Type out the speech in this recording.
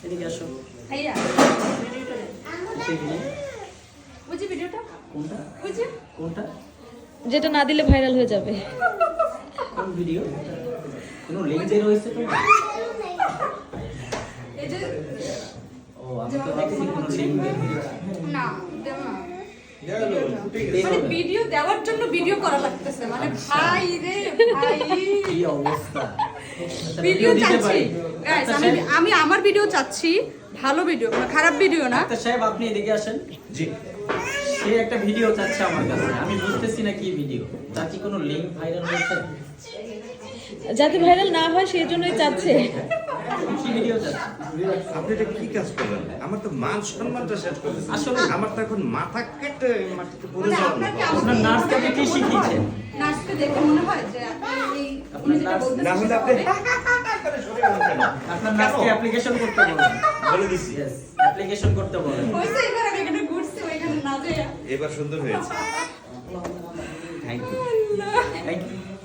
এদিকে আসো। ভাইয়া বুঝি ভিডিওটা কোনটা বুঝি কোনটা যেটা না দিলে ভাইরাল হয়ে যাবে। কোন ভিডিও? কোনো লিংক বের হয়েছে তো? এই যে ও আমি তো ভাবছি কোনো লিংক বের হয়েছে। না দেব না মানে ভিডিও দেওয়ার জন্য ভিডিও করা লাগতেছে মানে ভাই রে ভাই কি অবস্থা! আচ্ছা, ভিডিও দিতে চাচ্ছি পারি। গাইস আচ্ছা, আমি আমার ভিডিও চাচ্ছি ভালো ভিডিও মানে খারাপ ভিডিও না ডাক্তার সাহেব আপনি এদিকে আসেন। জি সে একটা ভিডিও চাচ্ছে আমার কাছে, আমি বুঝতেছি না কি ভিডিও। তার কি কোনো লিংক ভাইরাল হয়েছে? যাতে ভাইরাল না হয় সেই জন্যই চাচ্ছে। কি ভিডিও চাচ্ছে? আপনি এটা কি কাজ করলেন? আমার তো মান সম্মানটা শেষ করলেন। আসলে আমার তো এখন মাথা কেটে মাটিতে পড়ে মানে যাওয়ার আপনার কি মতো। আপনার নার্সকে কি শিখিয়েছেন? নার্সকে দেখে মনে হয় যে আপনি এই আপনার উনি যেটা নার্স বলতেছেন না হলে সেটা আপনি হবে। করে সরে গেলেন কেন? আপনার নার্সকে অ্যাপ্লিকেশন করতে বলেন। বলে দিছি। ইয়েস, অ্যাপ্লিকেশন করতে বলেন। হয়েছে এবার আমি এখানে ঘুরছি ওইখানে না যেয়ে এবার সুন্দর হয়েছে। Thank you. আল্লাহ থ্যাংক ইউ।